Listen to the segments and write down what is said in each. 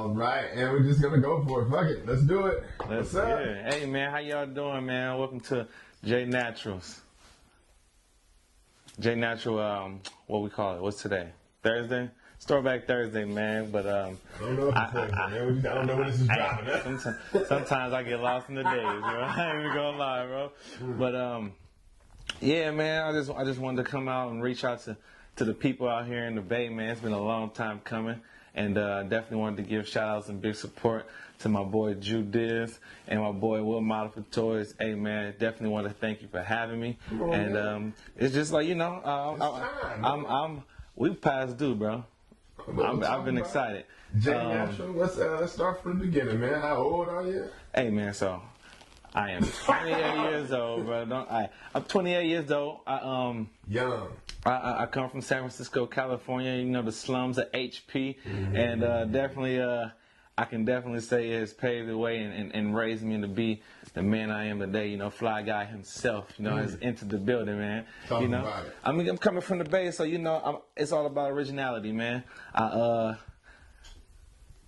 All right, and we're just gonna go for it. Fuck it, let's do it. What's up? Hey man, how y'all doing, man? Welcome to J Naturals. J Natural, what we call it? What's today? Thursday? It's Throwback Thursday, man. But I don't know if it's Thursday, man. I don't know when this is dropping. Sometimes I get lost in the days, bro. I ain't even gonna lie, bro. But yeah, man. I just wanted to come out and reach out to the people out here in the Bay, man. It's been a long time coming. And definitely wanted to give shout outs and big support to my boy Toyz and my boy Will Model for Toyz. Hey man, definitely want to thank you for having me. And it's just like, you know, we past due, bro. I've been excited. J Natural, let's start from the beginning, man. How old are you? Hey man, so I am 28 years old, bro. I'm 28 years old. Young. I come from San Francisco, California. You know, the slums of HP, and definitely, I can definitely say it has paved the way and raised me to be the man I am today. You know, Fly Guy himself. You know, has entered the building, man. Talking about it. I mean, I'm coming from the Bay, so you know, it's all about originality, man. I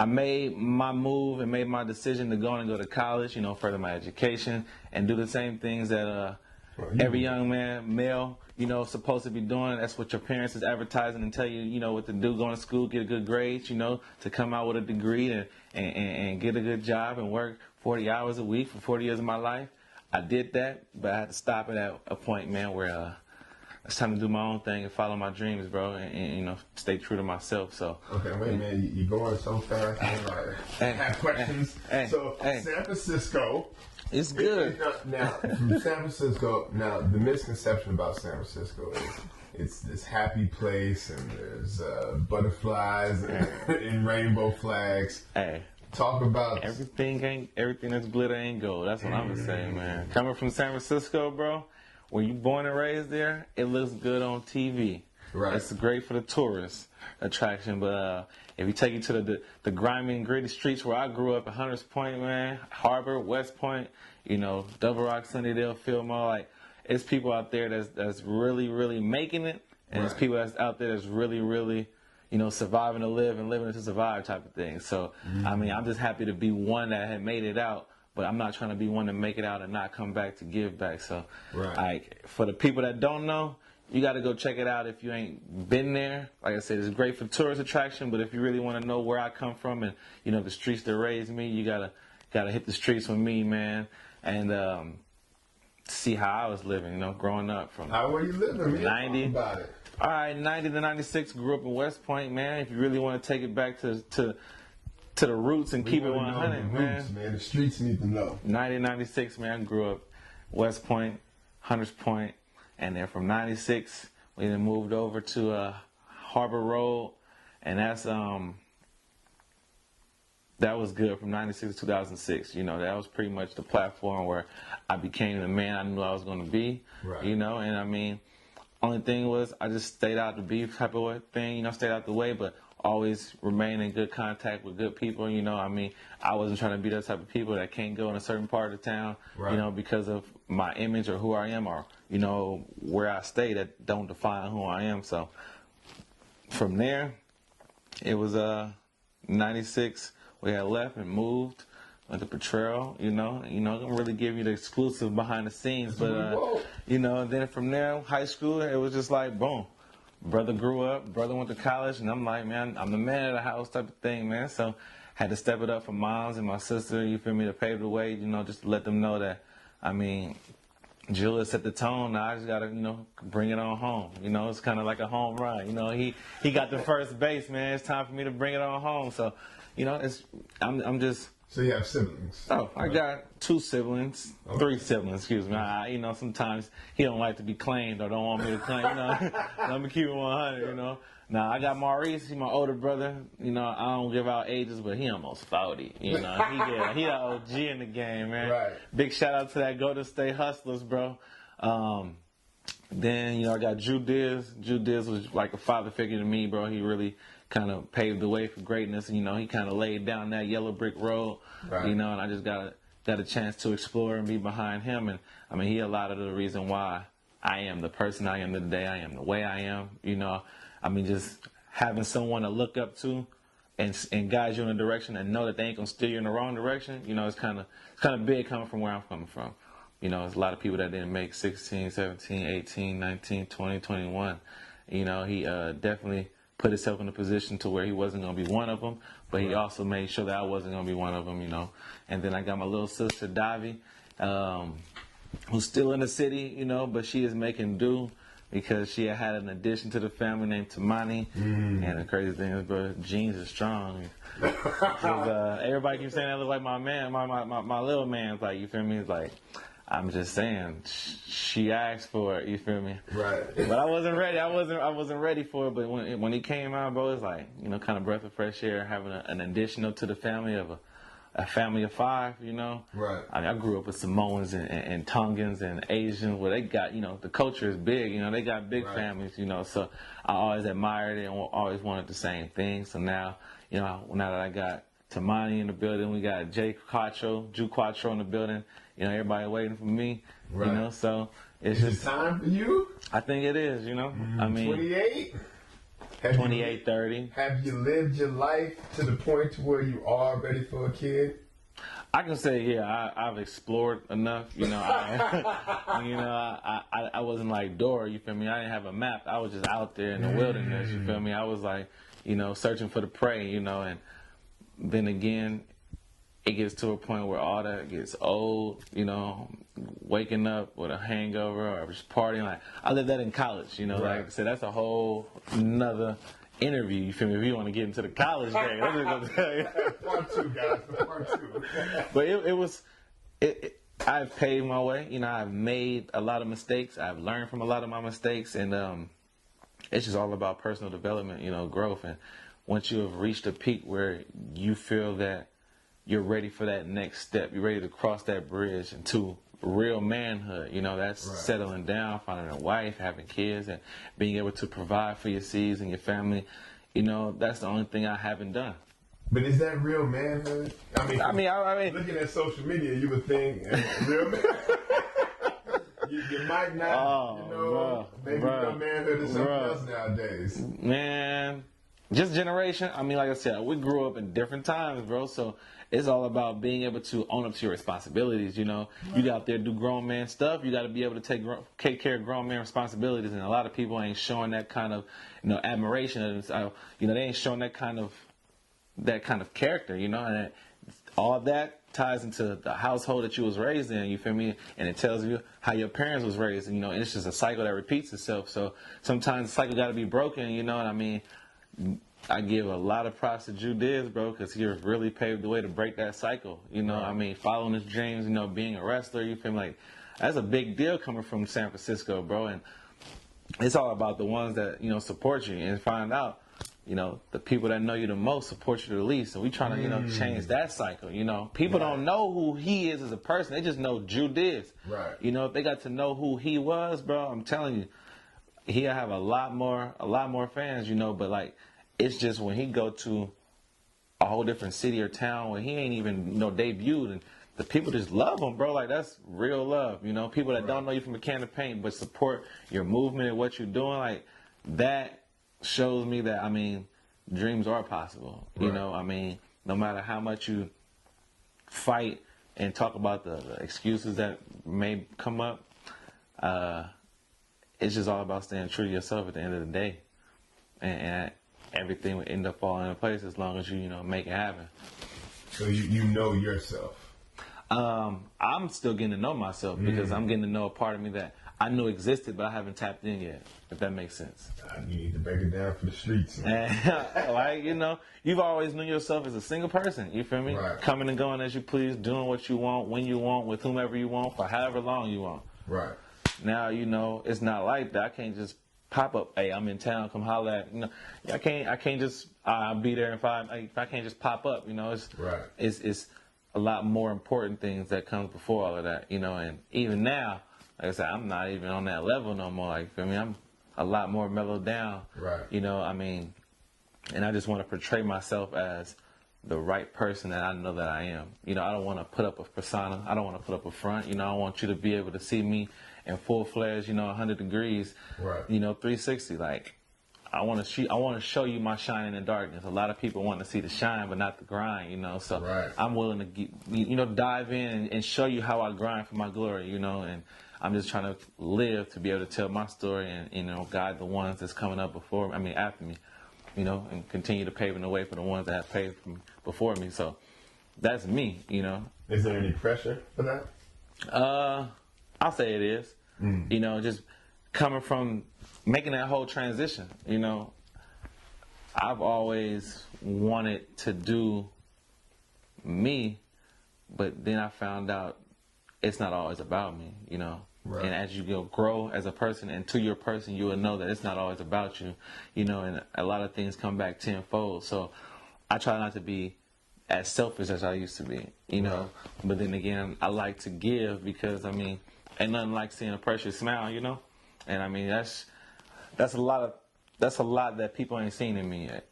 made my move and made my decision to go to college, you know, further my education and do the same things that every young man, male, you know, supposed to be doing. That's what your parents is advertising and tell you, you know, what to do. Going to school, get a good grades, you know, to come out with a degree and get a good job and work 40 hours a week for 40 years of my life. I did that, but I had to stop it at a point, man, where it's time to do my own thing and follow my dreams, bro, and you know, stay true to myself. So okay, wait, man, you're going so fast. I have questions. San Francisco. It's good. Now, from San Francisco, now the misconception about San Francisco is it's this happy place and there's butterflies and rainbow flags. Hey. Talk about everything that's glitter ain't gold. That's what I'm gonna say, man. Coming from San Francisco, bro, when you born and raised there, it looks good on TV. Right. It's great for the tourist attraction, but if you take it to the grimy and gritty streets where I grew up at Hunters Point, man, Harbor, West Point, you know, Double Rock, Sunnydale, Fillmore, like it's people out there that's really, really making it, and there's people that's out there that's really, really, you know, surviving to live and living to survive type of thing. So, I mean, I'm just happy to be one that had made it out, but I'm not trying to be one to make it out and not come back to give back. So, like, for the people that don't know, you got to go check it out if you ain't been there. Like I said, it's great for tourist attraction, but if you really want to know where I come from and, you know, the streets that raised me, you gotta hit the streets with me, man, and see how I was living, you know, growing up from. How were you living? 90. About it. All right, 90 to 96, grew up in West Point, man. If you really want to take it back to the roots and keep it 100, man. The streets need to know. 90, 96, man, I grew up West Point, Hunters Point. And then from 96, we then moved over to Harbor Road, and that was good from 96 to 2006. You know, that was pretty much the platform where I became the man I knew I was going to be. Right. You know, and I mean, only thing was I just stayed out the beef type of thing, you know, stayed out the way, but always remain in good contact with good people. You know, I mean, I wasn't trying to be that type of people that can't go in a certain part of the town, you know, because of my image or who I am or, you know, where I stay that don't define who I am. So from there, it was 96. We had left and moved. Went to Portrayal, you know, I don't really give you the exclusive behind the scenes, but, you know, and then from there, high school, it was just like, boom. Brother grew up, brother went to college, and I'm like, man, I'm the man of the house type of thing, man. So had to step it up for moms and my sister, you feel me, to pave the way, you know, just to let them know that, I mean, Jill set the tone. Now I just got to, you know, bring it on home. You know, it's kind of like a home run. You know, he got the first base, man. It's time for me to bring it on home. So, you know, I'm just. So you have siblings? Oh, I got 2 siblings, 3 siblings, excuse me. You know, sometimes he don't like to be claimed or don't want me to claim, you know. Let me keep it 100, you know. Now, I got Maurice, he's my older brother. You know, I don't give out ages, but he almost 40, you know. He an OG in the game, man. Right. Big shout out to that Golden State Hustlers, bro. Then, you know, I got Toyz. Toyz was like a father figure to me, bro. He really kind of paved the way for greatness. You know, he kind of laid down that yellow brick road, you know, and I just got a chance to explore and be behind him. And, I mean, he a lot of the reason why I am the person I am today. I am the way I am, you know. I mean, just having someone to look up to and guide you in a direction and know that they ain't gonna steer you in the wrong direction, you know, it's kind of big coming from where I'm coming from. You know, there's a lot of people that didn't make 16, 17, 18, 19, 20, 21. You know, he definitely put himself in a position to where he wasn't going to be one of them, but he also made sure that I wasn't going to be one of them, you know. And then I got my little sister, Davi, who's still in the city, you know, but she is making do because she had an addition to the family named Tamani. And the crazy thing is, bro, genes are strong. Everybody keeps saying I look like my man, my little man. Like, you feel me? It's like, I'm just saying, she asked for it. You feel me? Right. But I wasn't ready. I wasn't ready for it. But when he came out, bro, it's like, you know, kind of breath of fresh air, having an additional to the family of a family of 5. You know. Right. I mean, I grew up with Samoans and Tongans and Asians, where they got, you know, the culture is big. You know, they got big families. You know, so I always admired it and always wanted the same thing. So now, you know, now that I got Tamani in the building, we got Ju Quattro in the building. You know, everybody waiting for me. Right. You know, so it's just time for you. I think it is. You know, I mean, 28. 28, 30. Have you lived your life to the point to where you are ready for a kid? I can say, yeah, I've explored enough. You know, I wasn't like Dora. You feel me? I didn't have a map. I was just out there in the wilderness. You feel me? I was like, you know, searching for the prey. You know, and then again, it gets to a point where all that gets old, you know, waking up with a hangover or just partying. Like, I lived that in college, you know, like I said, that's a whole nother interview. You feel me? If you want to get into the college game, I'm just gonna tell you. Part 2, guys. Part 2. But I've paved my way. You know, I've made a lot of mistakes. I've learned from a lot of my mistakes, and it's just all about personal development, you know, growth. And once you have reached a peak where you feel that you're ready for that next step, you're ready to cross that bridge into real manhood, you know, that's settling down, finding a wife, having kids, and being able to provide for your seeds and your family. You know, that's the only thing I haven't done. But is that real manhood? I mean, looking at social media, you would think real manhood. You might not, you know, maybe real manhood is something else nowadays. Man, just generation. I mean, like I said, we grew up in different times, bro. So it's all about being able to own up to your responsibilities. You know, you got out there do grown man stuff. You got to be able to take care of grown man responsibilities. And a lot of people ain't showing that kind of, you know, admiration. You know, they ain't showing that kind of character. You know, and all that ties into the household that you was raised in. You feel me? And it tells you how your parents was raised. And, you know, and it's just a cycle that repeats itself. So sometimes the cycle got to be broken. You know what I mean? I give a lot of props to Diz, bro, because he really paved the way to break that cycle. You know, I mean, following his dreams, you know, being a wrestler, you feel like that's a big deal coming from San Francisco, bro. And it's all about the ones that, you know, support you and find out, you know, the people that know you the most support you the least. And we trying to, you know, change that cycle. You know, people don't know who he is as a person. They just know Diz. Right. You know, if they got to know who he was, bro, I'm telling you, he'll have a lot more fans, you know, but like, it's just when he go to a whole different city or town when he ain't even, you know, debuted, and the people just love him, bro. Like, that's real love, you know. People that don't know you from a can of paint but support your movement and what you're doing, like, that shows me that, I mean, dreams are possible. You know, I mean, no matter how much you fight and talk about the excuses that may come up, it's just all about staying true to yourself at the end of the day. And everything will end up falling into place as long as you know, make it happen. So you know yourself. I'm still getting to know myself because I'm getting to know a part of me that I knew existed, but I haven't tapped in yet, if that makes sense. You need to break it down for the streets. Like, you know, you've always known yourself as a single person, you feel me? Right. Coming and going as you please, doing what you want, when you want, with whomever you want, for however long you want. Right. Now, you know, it's not like that. I can't just pop up, hey, I'm in town, come holler at, you know. I can't just, I'll be there if I can't just pop up, you know. It's a lot more important things that comes before all of that, you know. And even now, like I said, I'm not even on that level no more. Like, for me, I'm a lot more mellowed down. Right. You know, I mean, and I just want to portray myself as the right person that I know that I am. You know, I don't want to put up a persona. I don't want to put up a front. You know, I want you to be able to see me in full fledged, you know, 100 degrees, right. You know, 360. Like, I want to show you my shine in the darkness. A lot of people want to see the shine, but not the grind, you know. So I'm willing to, dive in and show you how I grind for my glory, you know. And I'm just trying to live to be able to tell my story and, guide the ones that's coming up after me, and continue to paving the way for the ones that have paved before me. So that's me, Is there any pressure for that? I'll say it is. Just coming from making that whole transition, I've always wanted to do me, but then I found out it's not always about me, Right. And as you grow as a person and to your person, you will know that it's not always about you, and a lot of things come back tenfold. So I try not to be as selfish as I used to be, Right. But then again, I like to give because, ain't nothing like seeing a precious smile, And that's a lot that people ain't seen in me yet,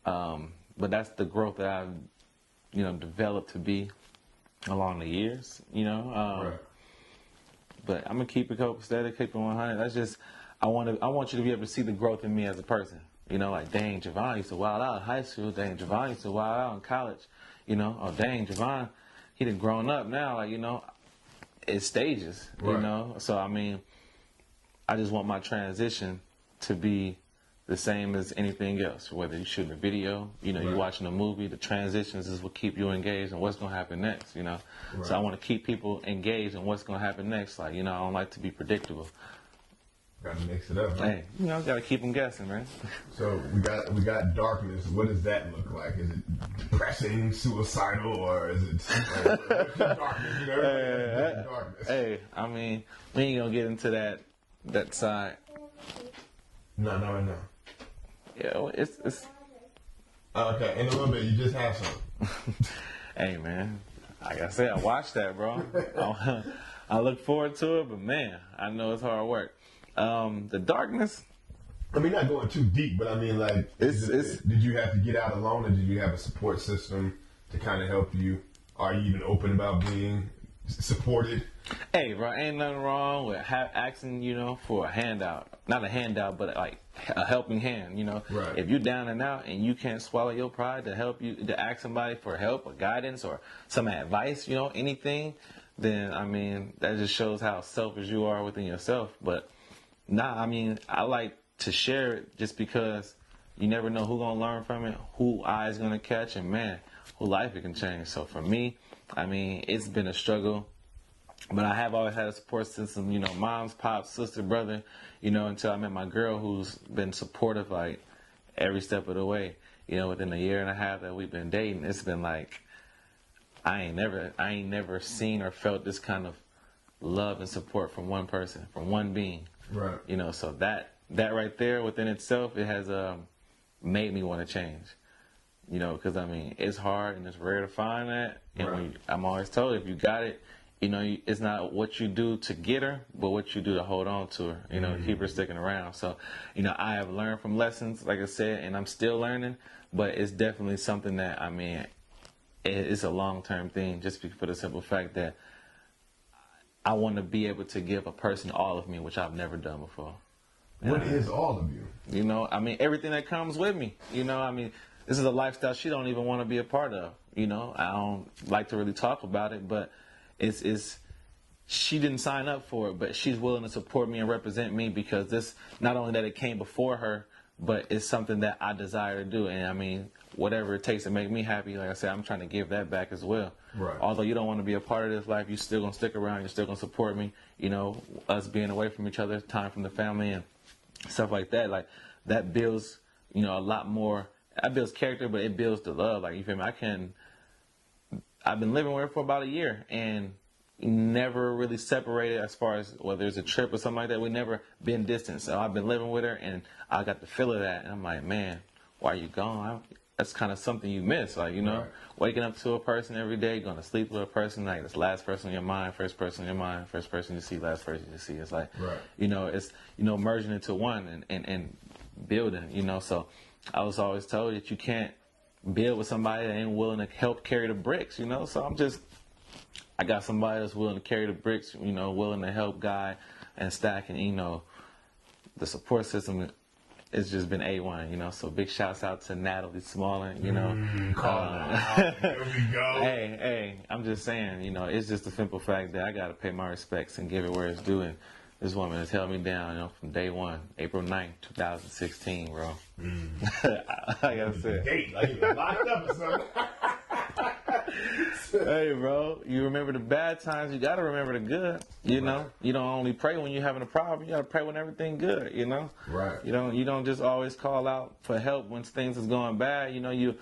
But that's the growth that I've, developed to be along the years, Right. But I'm gonna keep it copacetic, keep it 100. That's just I want you to be able to see the growth in me as a person. Like dang, Javon used to wild out in high school. Dang, Javon used to wild out in college. Oh dang, Javon, he done grown up now. It's stages. Right. So I just want my transition to be the same as anything else. Whether you shooting a video, right. You watching a movie, the transitions is what keep you engaged and what's gonna happen next. Right. So I want to keep people engaged in what's gonna happen next. I don't like to be predictable. Got to mix it up. Huh? Hey, got to keep them guessing, man. So we got darkness. What does that look like? Is it depressing, suicidal, or is it darkness? Darkness. Hey, we ain't gonna get into that side. No. Yeah, it's. Okay, in a little bit, you just have some. Hey, man. Like I said, I watched that, bro. I look forward to it, but man, I know it's hard work. The darkness. Not going too deep, but did you have to get out alone, or did you have a support system to kind of help you? Are you even open about being supported? Hey, bro, ain't nothing wrong with asking, for a handout. Not a handout, but like a helping hand, Right. If you're down and out and you can't swallow your pride to help you, to ask somebody for help or guidance or some advice, anything, then, that just shows how selfish you are within yourself. But I like to share it just because you never know who's going to learn from it, who eyes going to catch, and man, who life it can change. So for me, it's been a struggle. But I have always had a support system, mom's, pops, sister, brother, until I met my girl who's been supportive like every step of the way. Within a year and a half that we've been dating, it's been like I ain't never seen or felt this kind of love and support from one person, from one being. Right. So that right there within itself, it has made me want to change. Because it's hard and it's rare to find that. And right. I'm always told if you got it, it's not what you do to get her, but what you do to hold on to her, to keep her sticking around. So, I have learned from lessons, like I said, and I'm still learning, but it's definitely something that, it's a long-term thing just for the simple fact that I want to be able to give a person all of me, which I've never done before. What is all of you? Everything that comes with me, this is a lifestyle she don't even want to be a part of, I don't like to really talk about it, but it's she didn't sign up for it, but she's willing to support me and represent me because this, not only that it came before her, but it's something that I desire to do. And whatever it takes to make me happy, like I said, I'm trying to give that back as well. Right. Although you don't want to be a part of this life, you're still going to stick around, you're still going to support me, us being away from each other, time from the family and stuff like that. Like that builds, a lot more, that builds character, but it builds the love. Like, you feel me? I've been living with her for about a year and never really separated as far as whether it's a trip or something like that. We never been distant. So I've been living with her and I got the feel of that. And I'm like, man, why are you gone? That's kind of something you miss. Like, Right. Waking up to a person every day, going to sleep with a person, like this last person in your mind, first person in your mind, first person you see, last person you see. It's like, right. It's, merging into one and building, So I was always told that you can't build with somebody that ain't willing to help carry the bricks, So I got somebody that's willing to carry the bricks, willing to help guide and stack, and the support system it's just been A1, you know. So big shouts out to Natalie Smallin, you know. There we go. Hey, I'm just saying, you know, it's just the simple fact that I got to pay my respects and give it where it's due. And this woman has held me down, you know, from day one, April 9th, 2016, bro. Like I said. Date, like you locked up or something. Hey, bro, you remember the bad times, you got to remember the good, you know? You don't only pray when you're having a problem, you got to pray when everything good, you know? Right. You don't just always call out for help when things is going bad, you know, you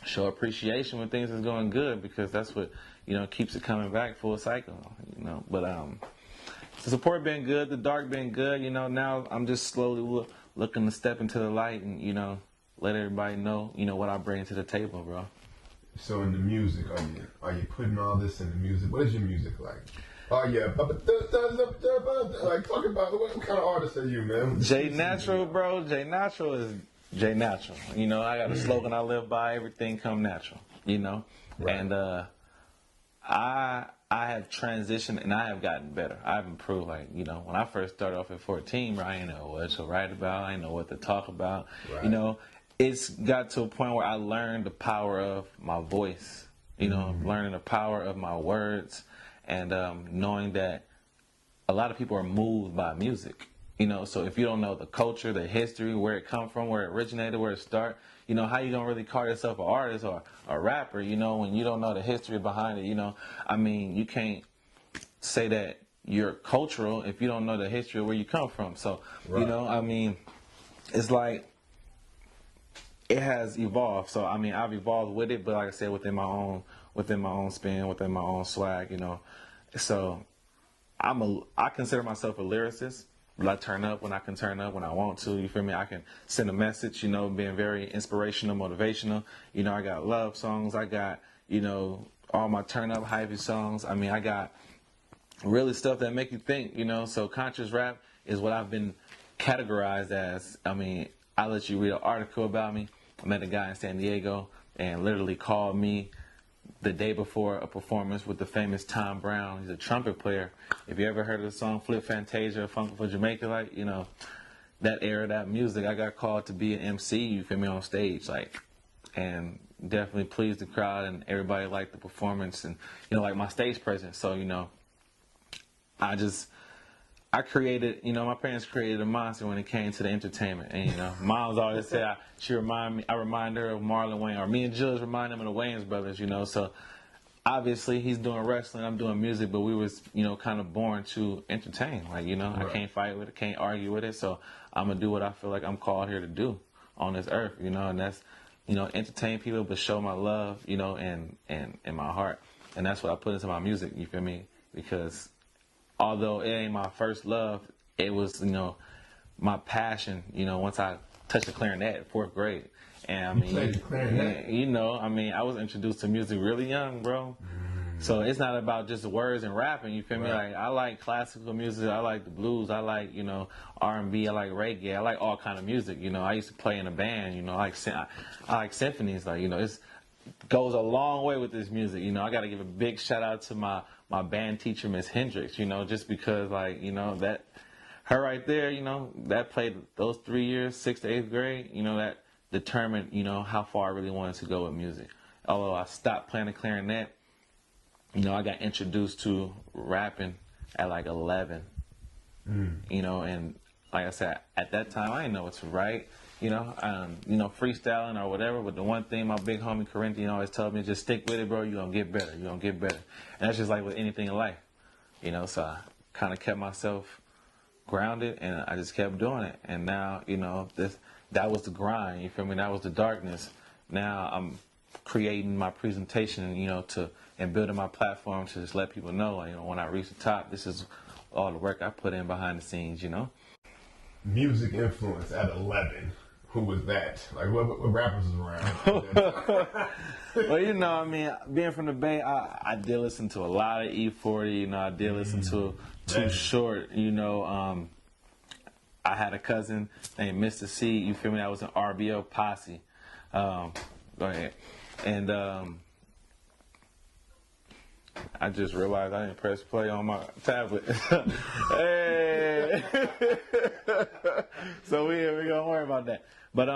show appreciation when things is going good, because that's what, you know, keeps it coming back full cycle, you know? But the support been good, the dark been good, you know. Now I'm just slowly looking to step into the light and, you know, let everybody know, you know, what I bring to the table, bro. So in the music, are you putting all this in the music? What is your music like? Oh yeah, like talk about what kind of artist are you, man? Jay Natural, bro. Jay Natural is Jay Natural. You know, I got a slogan I live by: everything come natural. You know, right. And I have transitioned and I have gotten better. I've improved. Like, you know, when I first started off at 14, bro, I didn't know what to write about. I didn't know what to talk about. Right. You know. It's got to a point where I learned the power of my voice, you know, learning the power of my words, and knowing that a lot of people are moved by music, you know. So if you don't know the culture, the history, where it come from, where it originated, where it started, you know, how you gonna really call yourself an artist or a rapper, you know, when you don't know the history behind it, you know. I mean, you can't say that you're cultural if you don't know the history of where you come from. So, you know, I mean, it's like, it has evolved. So I mean, I've evolved with it, but like I said, within my own spin, within my own swag, you know. So I consider myself a lyricist. I turn up when I can turn up when I want to. You feel me? I can send a message, you know, being very inspirational, motivational. You know, I got love songs. I got, you know, all my turn up hypey songs. I mean, I got really stuff that make you think, you know. So conscious rap is what I've been categorized as. I mean, I'll let you read an article about me. I met a guy in San Diego and literally called me the day before a performance with the famous Tom Brown. He's a trumpet player. If you ever heard of the song Flip Fantasia, Funkin' for Jamaica, like, you know, that era, that music, I got called to be an MC, you feel me, on stage, like, and definitely pleased the crowd and everybody liked the performance and, you know, like my stage presence. So, you know, I created, you know, my parents created a monster when it came to the entertainment. And, you know, Mom's always said I remind her of Marlon Wayne, or me and Jules remind him of the Wayans brothers, you know. So obviously he's doing wrestling, I'm doing music, but we was, you know, kind of born to entertain. Like, you know, I can't fight with it, can't argue with it. So I'm going to do what I feel like I'm called here to do on this earth, you know, and that's, you know, entertain people, but show my love, you know, and my heart. And that's what I put into my music, you feel me? Because although it ain't my first love, it was, you know, my passion, you know, once I touched the clarinet in 4th grade. And I mean, you know, I mean, I was introduced to music really young, bro. So it's not about just the words and rapping, you feel me? Like, I like classical music, I like the blues, I like, you know, R&B, I like reggae, I like all kind of music, you know. I used to play in a band, you know, I like symphonies, like, you know, it goes a long way with this music, you know. I got to give a big shout out to my band teacher, Miss Hendricks, you know, just because, like, you know, that, her right there, you know, that played those 3 years, 6th to 8th grade, you know, that determined, you know, how far I really wanted to go with music. Although I stopped playing the clarinet, you know, I got introduced to rapping at like 11, you know, and like I said, at that time, I didn't know what to write, you know, freestyling or whatever. But the one thing my big homie Corinthian always told me, just stick with it, bro. You're going to get better. You're going to get better. And that's just like with anything in life, you know. So I kind of kept myself grounded and I just kept doing it. And now, you know, that was the grind. You feel me? That was the darkness. Now I'm creating my presentation, you know, and building my platform to just let people know, like, you know, when I reach the top, this is all the work I put in behind the scenes, you know. Music influence at 11. Who was that? Like, what rappers was around? Well, you know, I mean, being from the Bay, I did listen to a lot of E40, you know, I did listen to Too Short, you know. I had a cousin named Mr. C, you feel me, that was an RBO posse. Go ahead. And I just realized I didn't press play on my tablet. Hey. So we gonna worry about that. But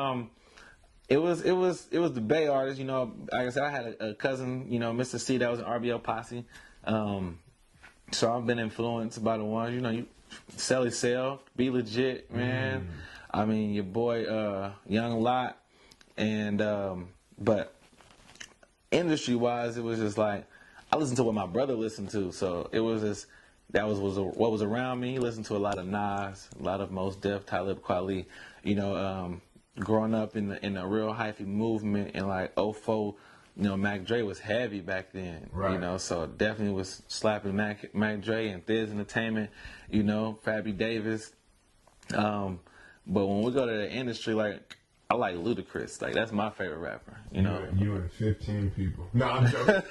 it was the Bay artist. You know, like I said, I had a cousin, you know, Mr. C, that was an RBO posse. So I've been influenced by the ones, you know, you Selly Sell, Be Legit, man. I mean, your boy Young Lot, and but industry-wise, it was just like I listened to what my brother listened to, so it was just what was around me. He listened to a lot of Nas, a lot of Mos Def, Talib Kweli. You know, growing up in the real hyphy movement in like '04. You know, Mac Dre was heavy back then, right. You know, so definitely was slapping Mac Dre and Thiz Entertainment, you know, Fabby Davis. But when we go to the industry, like, I like Ludacris. Like, that's my favorite rapper, you know. You and 15 people. No, I'm joking.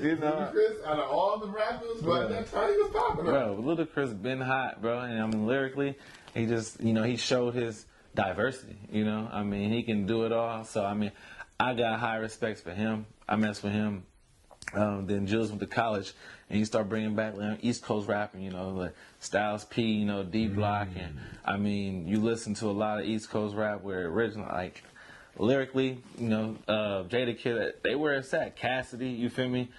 You know, Ludacris, out of all the rappers, but that's how he was popping. Bro, Ludacris been hot, bro. And I mean, lyrically, he just, you know, he showed his diversity, you know. I mean, he can do it all. So, I mean, I got high respects for him. I mess with him. Then Jules went to college, and he started bringing back East Coast rapping, you know, like Styles P, you know, D Block, and I mean, you listen to a lot of East Coast rap where original, like lyrically, you know, Jadakiss, they were at Cassidy, you feel me?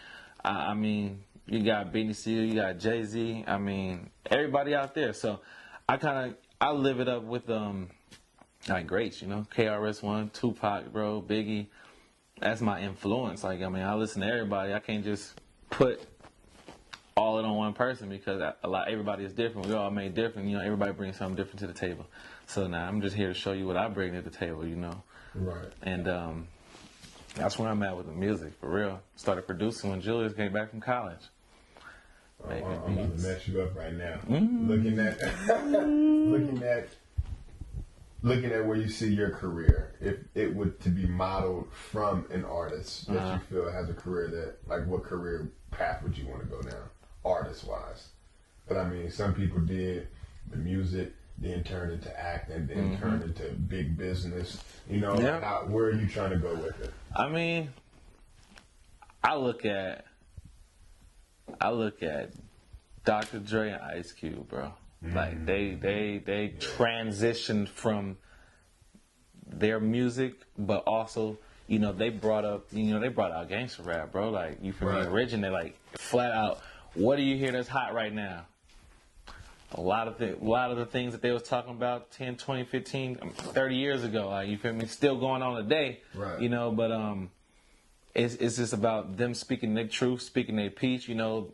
I mean, you got Benny Seal, you got Jay-Z, I mean, everybody out there. So I live it up with like greats, you know, KRS-One, Tupac, bro, Biggie. That's my influence. Like, I mean, I listen to everybody. I can't just put all it on one person because everybody is different. We all made different. You know, everybody brings something different to the table. So now I'm just here to show you what I bring to the table, you know. Right. And that's where I'm at with the music, for real. Started producing when Julius came back from college. I'm going to mess you up right now. Looking at where you see your career, if it would to be modeled from an artist that you feel has a career that, like, what career path would you want to go down, artist-wise? But I mean, some people did the music, then turned into acting, then turned into big business. You know, where are you trying to go with it? I mean, I look at Dr. Dre and Ice Cube, bro. Like they transitioned from their music, but also, you know, they brought out gangster rap, bro. Like, you feel me? Originally, like, flat out, what do you hear that's hot right now? A lot of the things that they was talking about 10, 20, 15, 30 years ago, like, you feel me? Still going on today, you know. But it's just about them speaking their truth, speaking their piece, you know.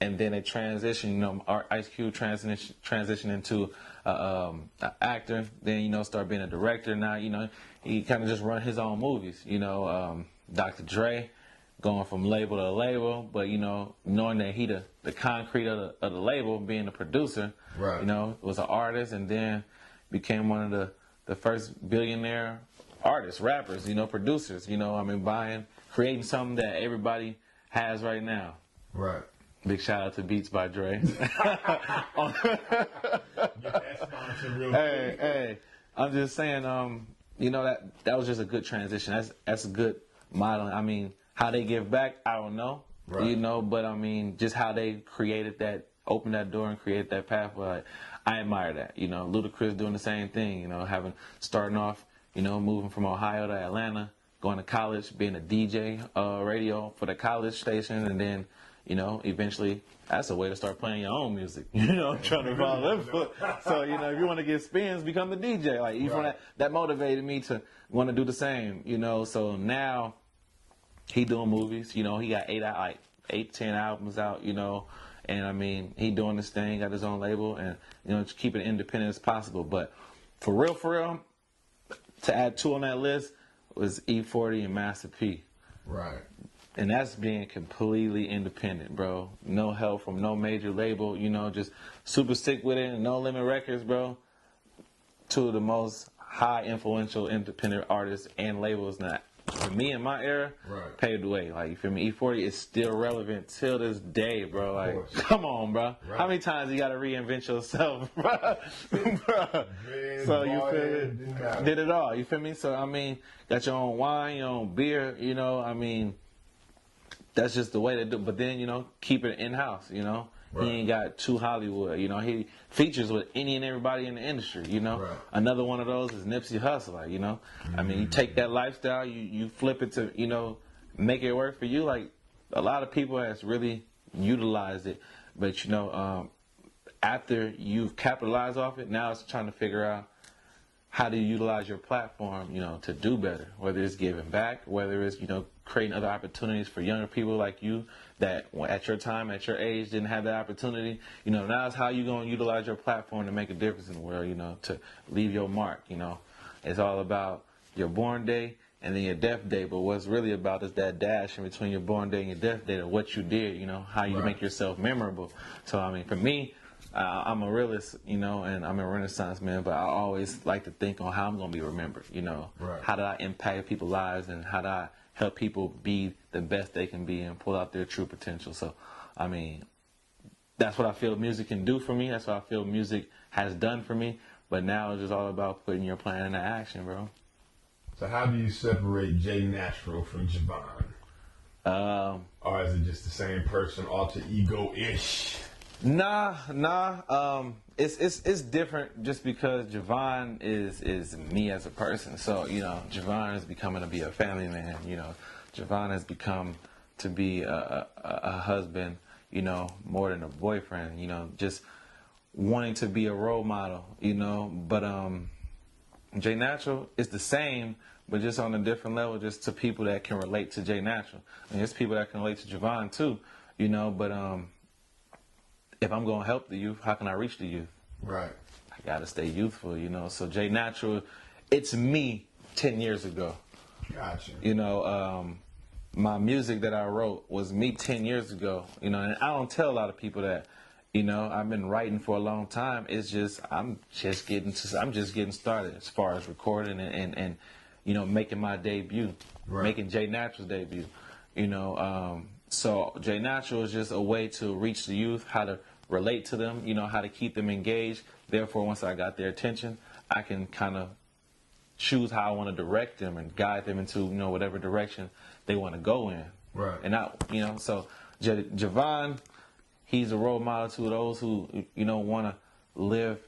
And then they transition, you know, Ice Cube transition into an actor. Then, you know, start being a director. Now, you know, he kind of just run his own movies. You know, Dr. Dre going from label to label, but, you know, knowing that he the concrete of the label, being the producer, you know, was an artist, and then became one of the first billionaire artists, rappers, you know, producers. You know, I mean, creating something that everybody has right now. Right. Big shout out to Beats by Dre. Hey, I'm just saying, you know, that was just a good transition. That's a good modeling. I mean, how they give back, I don't know, you know, but I mean, just how they created that, opened that door and created that pathway. I admire that. You know, Ludacris doing the same thing. You know, starting off, you know, moving from Ohio to Atlanta, going to college, being a DJ radio for the college station, and then, you know, eventually, that's a way to start playing your own music. You know, trying to follow that foot. So, you know, if you want to get spins, become the DJ. Like, even that motivated me to want to do the same. You know, so now he doing movies. You know, he got 10 albums out. You know, and I mean, he doing this thing, got his own label, and, you know, just keep it independent as possible. But for real, to add 2 on that list was E40 and Master P. Right. And that's being completely independent, bro. No help from no major label, you know, just super sick with it, and No Limit Records, bro. 2 of the most high influential independent artists and labels that, for me in my era, paved the way. Like, you feel me? E40 is still relevant till this day, bro. Like, come on, bro. How many times you gotta reinvent yourself, bro? So you feel me? Did it all. You feel me? So I mean, got your own wine, your own beer. You know, I mean, that's just the way to do it. But then, you know, keep it in-house, you know. Right. He ain't got too Hollywood, you know. He features with any and everybody in the industry, you know. Right. Another one of those is Nipsey Hussle, you know. I mean, you take that lifestyle, you flip it to, you know, make it work for you. Like, a lot of people has really utilized it. But, you know, after you've capitalized off it, now it's trying to figure out how do you utilize your platform, you know, to do better, whether it's giving back, whether it's, you know, creating other opportunities for younger people like you that at your time, at your age, didn't have that opportunity. You know, now it's how you going to utilize your platform to make a difference in the world, you know, to leave your mark, you know. It's all about your born day and then your death day, but what's really about is that dash in between your born day and your death day, of what you did, you know, how you make yourself memorable. So, I mean, for me, I'm a realist, you know, and I'm a Renaissance man, but I always like to think on how I'm going to be remembered, you know. Right. How did I impact people's lives, and how did I help people be the best they can be and pull out their true potential. So, I mean, that's what I feel music can do for me. That's what I feel music has done for me. But now it's just all about putting your plan into action, bro. So how do you separate Jay Natural from Javon? Or is it just the same person, alter ego-ish? Nah. It's different just because Javon is me as a person. So, you know, Javon is becoming to be a family man. You know, Javon has become to be a husband, you know, more than a boyfriend, you know, just wanting to be a role model, you know. But Jay Natural is the same, but just on a different level, just to people that can relate to Jay Natural. I mean, there's people that can relate to Javon too, you know, but if I'm going to help the youth, how can I reach the youth? Right. I got to stay youthful, you know. So Jay Natural, it's me 10 years ago. Gotcha. You know, my music that I wrote was me 10 years ago, you know, and I don't tell a lot of people that, you know, I've been writing for a long time. It's just, I'm just getting started as far as recording and you know, making my debut, making Jay Natural's debut, you know. So Jay Natural is just a way to reach the youth, how to relate to them, you know, how to keep them engaged. Therefore, once I got their attention, I can kind of choose how I want to direct them and guide them into, you know, whatever direction they want to go in. Right. And I, you know, so Javon, he's a role model to those who, you know, want to live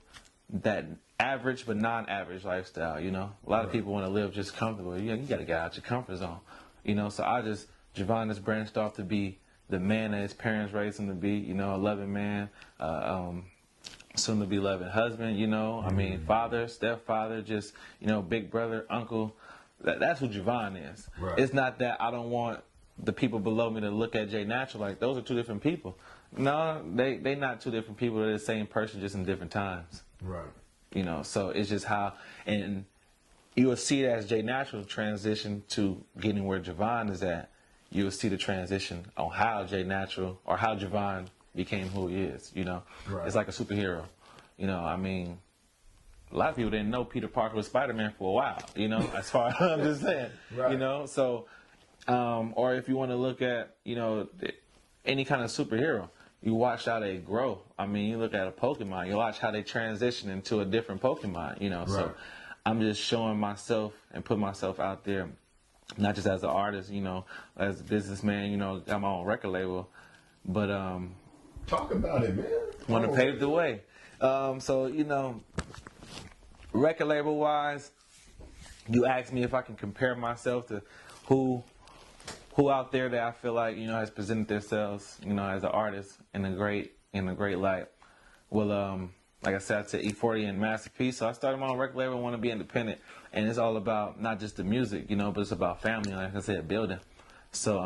that average but non-average lifestyle, you know. A lot of people want to live just comfortable. You got to get out your comfort zone, you know. So Javon has branched off to be the man that his parents raised him to be, you know, a loving man, soon to be loving husband, you know. I mean, father, stepfather, just, you know, big brother, uncle. That's who Javon is. Right. It's not that I don't want the people below me to look at Jay Natural like those are two different people. No, they not two different people. They're the same person, just in different times. Right. You know, so it's just how, and you will see it as Jay Natural transition to getting where Javon is at. You will see the transition on how Jay Natural or how Javon became who he is, you know. Right. It's like a superhero. You know, I mean, a lot of people didn't know Peter Parker was Spider-Man for a while, you know, as far as I'm just saying, you know. So, or if you want to look at, you know, any kind of superhero, you watch how they grow. I mean, you look at a Pokemon, you watch how they transition into a different Pokemon, you know. Right. So I'm just showing myself and putting myself out there, not just as an artist, you know, as a businessman, you know, got my own record label, but talk about it, man. Want to pave the way. So, you know, record label wise, you asked me if I can compare myself to who out there that I feel like, you know, has presented themselves, you know, as an artist in a great light. Well, like I said, I said E40 and Masterpiece. So I started my own record label. I want to be independent, and it's all about not just the music, you know, but it's about family. Like I said, building. So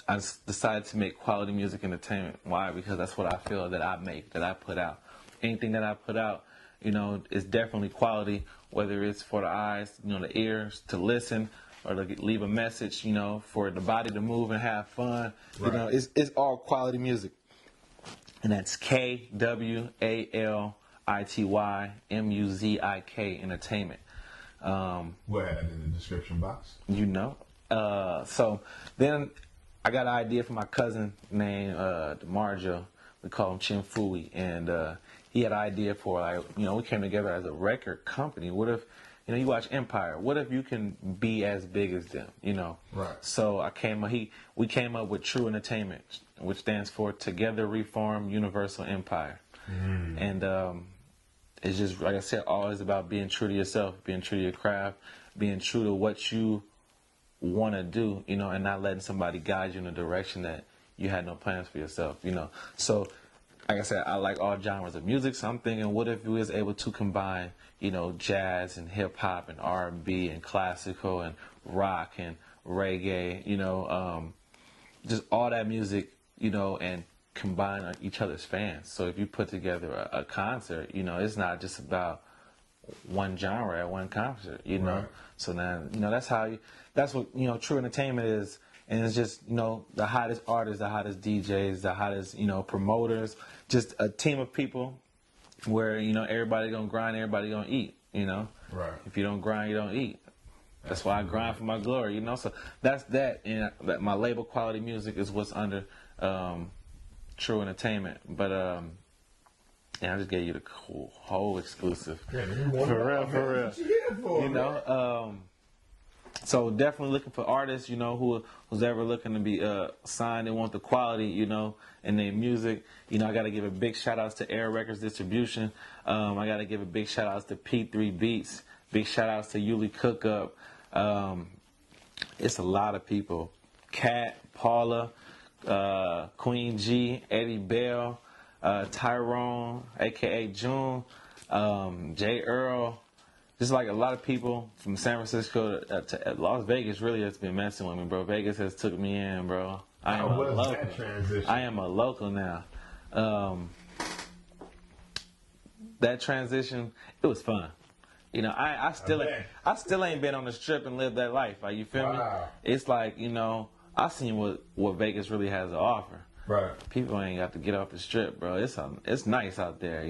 I decided to make quality music entertainment. Why? Because that's what I feel that I make, that I put out. Anything that I put out, you know, is definitely quality. Whether it's for the eyes, you know, the ears to listen, or to leave a message, you know, for the body to move and have fun. Right. You know, it's all quality music. And that's KWALITYMUZIK Entertainment. We'll add that in the description box. You know. So then I got an idea from my cousin named DeMarjo. We call him Chin Fui. And he had an idea for, like, you know, we came together as a record company. What if, you watch Empire. What if you can be as big as them? Right. So we came up with True Entertainment, which stands for Together Reform Universal Empire. And it's just, like I said, always about being true to yourself, being true to your craft, being true to what you want to do, and not letting somebody guide you in a direction that you had no plans for yourself, So, like I said, I like all genres of music, so I'm thinking, what if we was able to combine, jazz and hip hop and R&B and classical and rock and reggae, just all that music, and combine each other's fans. So if you put together a concert, it's not just about one genre at one concert, Right. So now, that's what, True Entertainment is. And it's just, the hottest artists, the hottest DJs, the hottest, promoters, just a team of people where, everybody gonna grind, everybody gonna eat, Right. If you don't grind, you don't eat. That's why I grind for my glory, So that's that. And my label, Quality Music, is what's under True Entertainment. But I just gave you the whole exclusive. Yeah, for real. What you here for, So definitely looking for artists, who's ever looking to be signed and want the quality, in their music. I got to give a big shout outs to Air Records Distribution. I got to give a big shout outs to P3 Beats. Big shout outs to Yuli Cookup. It's a lot of people. Kat, Paula, Queen G, Eddie Bell, Tyrone, aka June, J. Earl. Just like a lot of people from San Francisco to Las Vegas really has been messing with me, bro. Vegas has took me in, bro. I am a local. That transition? I am a local now. That transition, it was fun. I still ain't been on the strip and lived that life. Like, you feel me? It's like, I seen what Vegas really has to offer. Right. People ain't got to get off the strip, bro. It's nice out there,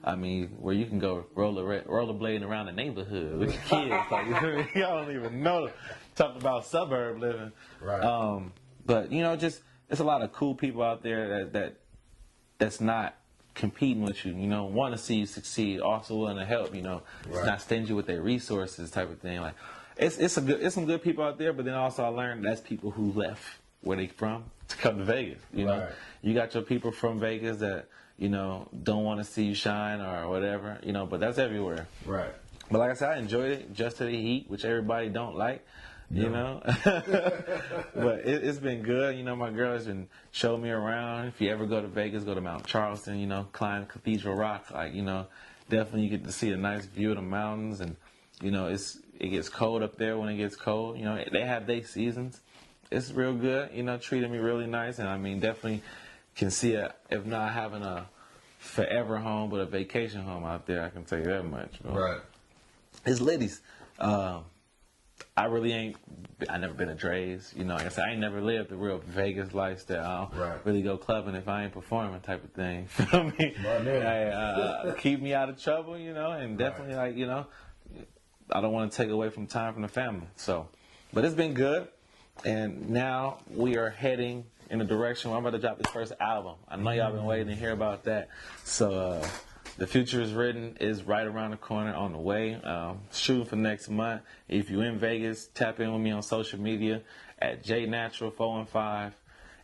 I mean, where you can go rollerblading around the neighborhood with your kids. Like, y'all don't even know. Talk about suburb living. Right. But just it's a lot of cool people out there that's not competing with you. Want to see you succeed. Also willing to help. It's not stingy with their resources, type of thing. Like, it's some good people out there. But then also I learned that's people who left where they from to come to Vegas. Right. You got your people from Vegas that don't want to see you shine or whatever, but that's everywhere. Right. But like I said, I enjoyed it, just to the heat, which everybody don't like, But it's been good. My girl has been showing me around. If you ever go to Vegas, go to Mount Charleston, climb Cathedral Rock. Like, definitely you get to see a nice view of the mountains. And, it gets cold up there when it gets cold. They have their seasons. It's real good, treated me really nice. And, I mean, definitely can see if not having a forever home, but a vacation home out there. I can tell you that much. Right. It's ladies. I never been to Dre's. Like I said, I ain't never lived the real Vegas lifestyle. I don't really go clubbing if I ain't performing, type of thing. Feel me? Keep me out of trouble, and definitely I don't want to take away from time from the family. So, but it's been good, and now we are heading in the direction where I'm about to drop this first album. I know y'all been waiting to hear about that. So The Future Is Written is right around the corner, on the way. Shooting for next month. If you're in Vegas, tap in with me on social media at JNatural415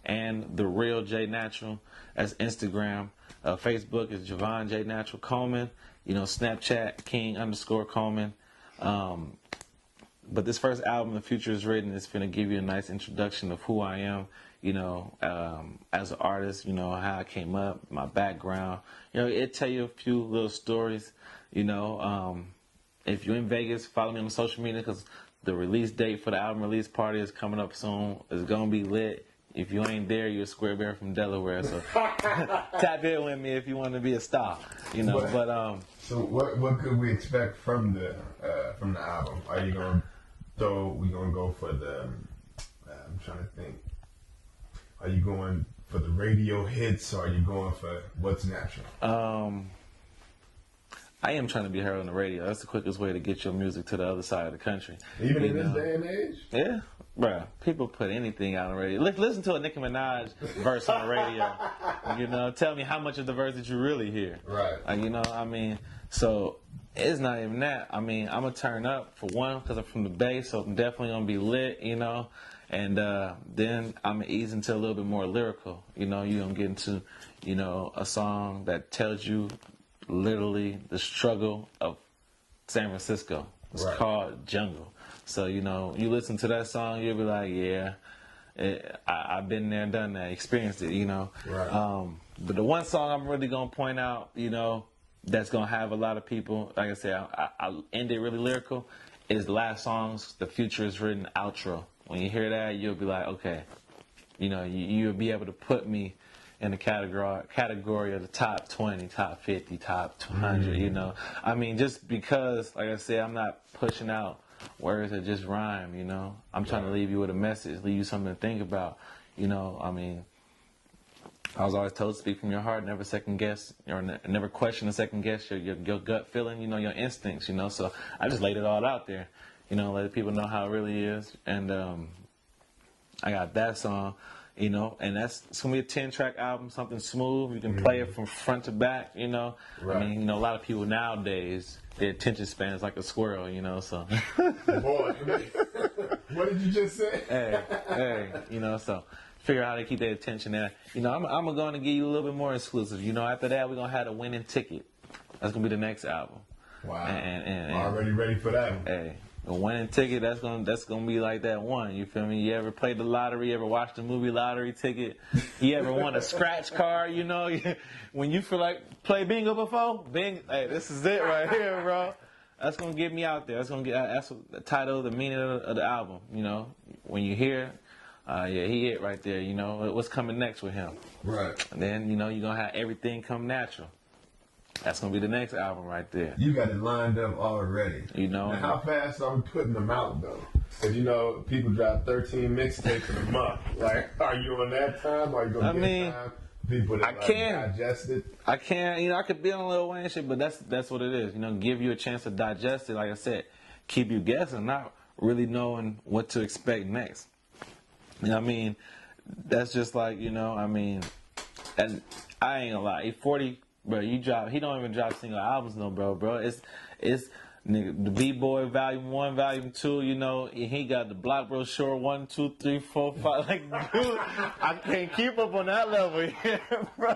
and The Real J Natural. That's Instagram. Facebook is Javon J Natural Coleman. Snapchat King_Coleman. But this first album, The Future Is Written, is going to give you a nice introduction of who I am, as an artist, how I came up, my background. It'll tell you a few little stories, If you're in Vegas, follow me on social media, because the release date for the album release party is coming up soon. It's going to be lit. If you ain't there, you're a square bear from Delaware. So tap in with me if you want to be a star, So what could we expect from the album? Are you going we gonna go for the? I'm trying to think. Are you going for the radio hits, or are you going for what's natural? I am trying to be heard on the radio. That's the quickest way to get your music to the other side of the country. Even in this day and age? Yeah. Bruh, people put anything out on the radio. Listen to a Nicki Minaj verse on the radio. Tell me how much of the verse did you really hear? Right. So It's not even that. I mean, I'm gonna turn up for one because I'm from the Bay, so I'm definitely gonna be lit, you know. And then I'm gonna ease into a little bit more lyrical. You know, you're gonna get into, you know, a song that tells you literally the struggle of San Francisco. It's called Jungle. So, you know, you listen to that song, you'll be like, yeah, I've been there, done that, experienced it, you know. Right. But the one song I'm really gonna point out, you know, that's gonna have a lot of people, like I said, I end it really lyrical, is the last song's The Future Is Written outro. When you hear that, you'll be like, okay, you know, you'll be able to put me in the category of the top 20, top 50, top 200, you know. I mean, just because, like I said, I'm not pushing out words that just rhyme, you know. I'm trying to leave you with a message, leave you something to think about, you know. I mean, I was always told to speak from your heart, never second guess, or never question or second guess your gut feeling, you know, your instincts, you know. So I just laid it all out there, you know, let people know how it really is. And I got that song, you know, and it's going to be a 10-track album, something smooth. You can play it from front to back, you know. Right. I mean, you know, a lot of people nowadays, their attention span is like a squirrel, you know, so. Boy, what did you just say? Hey, you know, so figure out how to keep their attention there. You know, I'm going to give you a little bit more exclusive. You know, after that, we're going to have a winning ticket. That's going to be the next album. Wow. And already ready for that one. Hey, a winning ticket, that's gonna be like that one. You feel me? You ever played the lottery? You ever watched the movie Lottery Ticket? You ever won a scratch card? You know, when you feel like play bingo before, hey, this is it right here, bro. That's gonna get me out there. That's the title, the meaning of the album. You know, when you hear, yeah, he it right there. You know, what's coming next with him? Right. And then you know you're gonna have everything come natural. That's gonna be the next album right there. You got it lined up already. You know. Now, how fast are we putting them out though? Because you know people drop 13 mixtapes in a month. Like, are you on that time? Or are you gonna get time? People that digest it. I can't. You know, I could be on a Lil Wayne shit, but that's what it is. You know, give you a chance to digest it. Like I said, keep you guessing, not really knowing what to expect next. You know what I mean? That's just like, you know, I mean, and I ain't gonna lie, 40. Bro, he don't even drop single albums no, bro. It's nigga, the B-Boy Volume 1, Volume 2, you know, and he got the Block Bro Short 1, 2, 3, 4, 5. Like, dude, I can't keep up on that level here, bro.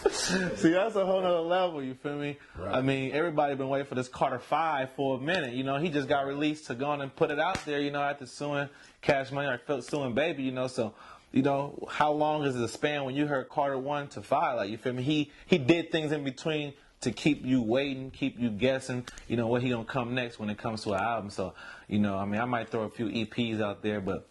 See, that's a whole nother level, you feel me? Right. I mean, everybody been waiting for this Carter 5 for a minute, you know. He just got released to go on and put it out there, you know, after suing Cash Money or suing Baby, you know, so. You know, how long is the span when you heard Carter 1 to 5? Like, you feel me? He did things in between to keep you waiting, keep you guessing, you know, what he gonna come next when it comes to an album. So, you know, I mean, I might throw a few EPs out there, but,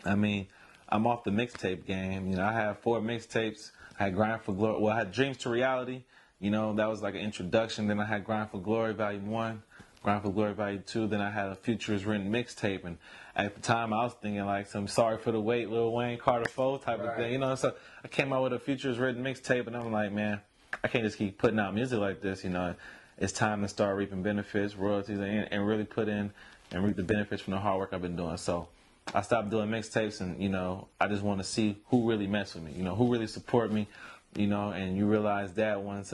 I mean, I'm off the mixtape game. You know, I have 4 mixtapes. I had Grind for Glory. Well, I had Dreams to Reality. You know, that was like an introduction. Then I had Grind for Glory Volume 1. Grind for Glory Volume 2, then I had a Future Is Written mixtape, and at the time I was thinking like some Sorry for the Wait, Lil Wayne, Carter 4 type of thing, you know, so I came out with a Future Is Written mixtape, and I'm like, man, I can't just keep putting out music like this, you know, it's time to start reaping benefits, royalties, and really put in and reap the benefits from the hard work I've been doing. So I stopped doing mixtapes, and, you know, I just want to see who really mess with me, you know, who really support me, you know, and you realize that once,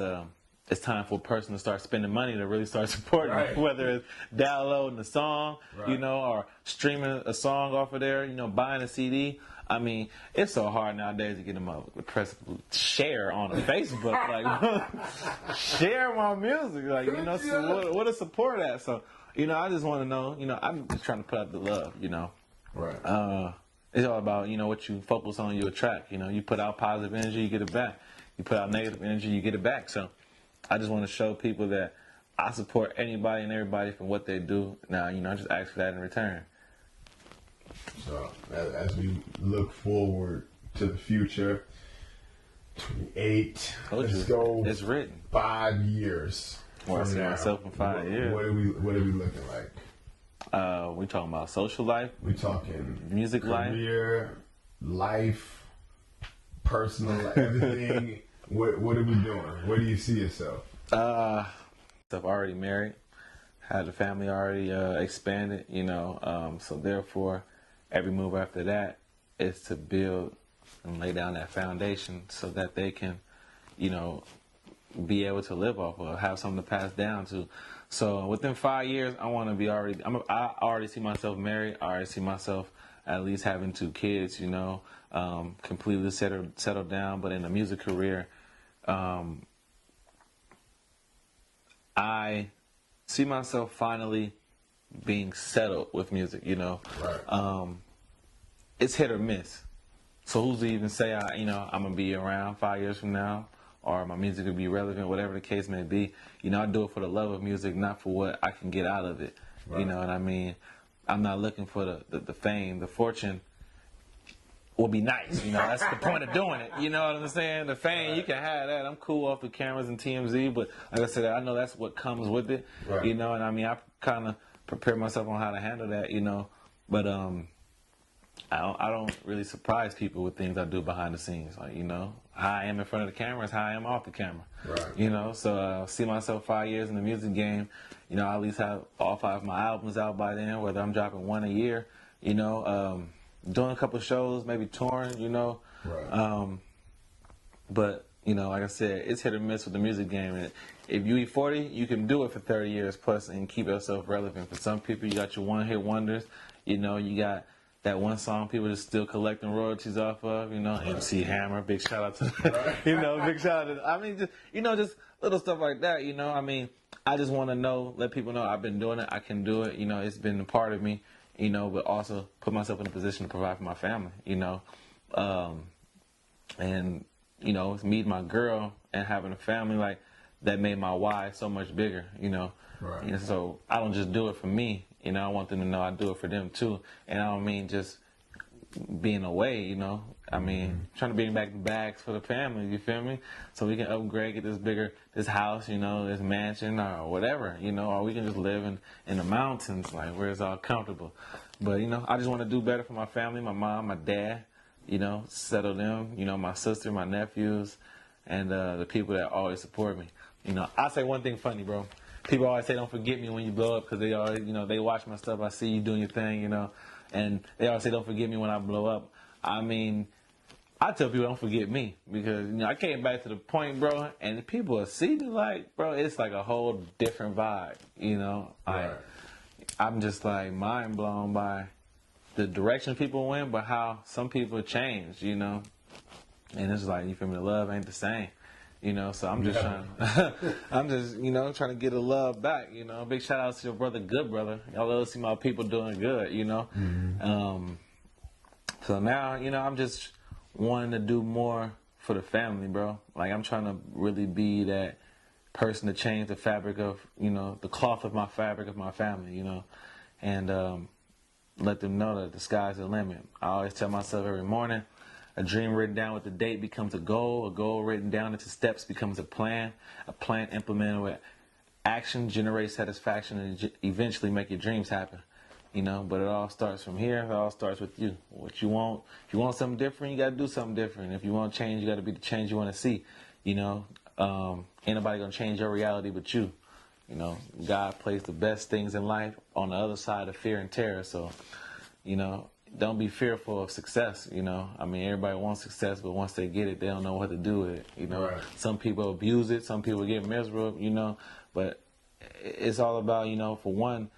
it's time for a person to start spending money to really start supporting it, whether it's downloading a song, you know, or streaming a song off of there, you know, buying a CD. I mean, it's so hard nowadays to get them up, press share on Facebook, like share my music, like, you know, so what a support at. So, you know, I just want to know, you know, I'm just trying to put out the love, you know. Right. It's all about, you know, what you focus on, you attract. You know, you put out positive energy, you get it back. You put out negative energy, you get it back. So I just want to show people that I support anybody and everybody for what they do. Now, you know, I just ask for that in return. So, as we look forward to the future, 28, let's go. It's written. 5 years. Well, I see myself in 5 years. What are we looking like? We talking about social life. We talking music career, life, personal life, everything. What are we doing? Where do you see yourself? I'm already married, had the family already expanded, you know, so therefore every move after that is to build and lay down that foundation so that they can, you know, be able to live off of, have something to pass down to. So within 5 years, I want to be already. I already see myself married. I already see myself at least having 2 kids. You know, completely settled down. But in a music career, I see myself finally being settled with music. You know, right. It's hit or miss. So who's to even say I'm gonna be around 5 years from now, or my music will be relevant, whatever the case may be. You know, I do it for the love of music, not for what I can get out of it. Right. You know what I mean? I'm not looking for the fame, the fortune. Will be nice, you know. That's the point of doing it. You know what I'm saying? The fame, right. You can have that. I'm cool off the cameras and TMZ, but like I said, I know that's what comes with it. Right. You know, and I mean, I kind of prepare myself on how to handle that. You know, but I don't really surprise people with things I do behind the scenes. Like, you know, how I am in front of the camera is how I am off the camera. Right. You know, so see myself 5 years in the music game. You know, I at least have all 5 of my albums out by then, whether I'm dropping 1 a year. You know, doing a couple shows, maybe touring. You know, right. But you know, like I said, it's hit or miss with the music game. And if you eat 40, you can do it for 30 years plus and keep yourself relevant. For some people, you got your one-hit wonders. You know, you got that one song people are still collecting royalties off of, you know, right. MC Hammer, big shout out to that. You know, big shout out to, I mean, just, you know, just little stuff like that, you know. I mean, I just want to know, let people know I've been doing it, I can do it, you know, it's been a part of me, you know, but also put myself in a position to provide for my family, you know. And, you know, it's me, my girl, and having a family, like, that made my why so much bigger, you know. Right. And so I don't just do it for me. You know, I want them to know I do it for them too. And I don't mean just being away, you know. I mean, trying to bring back the bags for the family, you feel me? So we can upgrade, get this house, you know, this mansion or whatever, you know, or we can just live in the mountains, like where it's all comfortable. But, you know, I just want to do better for my family, my mom, my dad, you know, settle them, you know, my sister, my nephews, and the people that always support me. You know, I say one thing funny, bro. People always say don't forget me when you blow up because they always, you know, they watch my stuff. I see you doing your thing, you know, and they always say don't forget me when I blow up. I mean, I tell people don't forget me because, you know, I came back to the point, bro, and people see me like, bro, it's like a whole different vibe, you know. Right. I'm just like mind blown by the direction people went, but how some people change, you know. And it's like, you feel me, the love ain't the same. You know, so I'm just you know, trying to get the love back, you know. Big shout out to your brother, Good Brother. Y'all love to see my people doing good, you know. Mm-hmm. So now, you know, I'm just wanting to do more for the family, bro. Like, I'm trying to really be that person to change the fabric of, you know, the cloth of my fabric of my family, you know. And let them know that the sky's the limit. I always tell myself every morning, a dream written down with the date becomes a goal written down into steps becomes a plan implemented with action generates satisfaction and eventually make your dreams happen. You know, but it all starts from here. It all starts with you. What you want. If you want something different, you got to do something different. If you want to change, you got to be the change you want to see. You know, ain't nobody going to change your reality but you. You know, God placed the best things in life on the other side of fear and terror. So, you know, don't be fearful of success, you know. I mean, everybody wants success, but once they get it, they don't know what to do with it, you know. Right. Some people abuse it, some people get miserable, you know. But it's all about, you know, for one,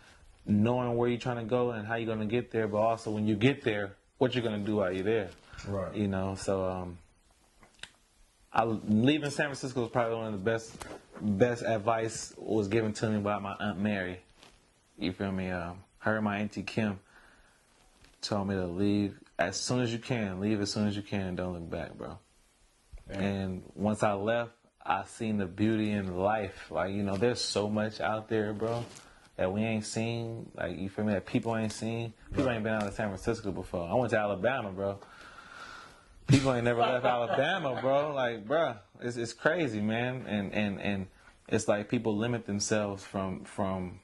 knowing where you're trying to go and how you're going to get there, but also when you get there, what you're going to do while you're there. Right. You know, so leaving San Francisco was probably one of the best advice was given to me by my Aunt Mary. You feel me? Her and my Auntie Kim told me to leave as soon as you can. Leave as soon as you can. Don't look back, bro. Damn. And once I left, I seen the beauty in life. Like, you know, there's so much out there, bro, that we ain't seen. Like, you feel me? That people ain't seen. People ain't been out of San Francisco before. I went to Alabama, bro. People ain't never left Alabama, bro. Like, bro, it's crazy, man. And it's like people limit themselves from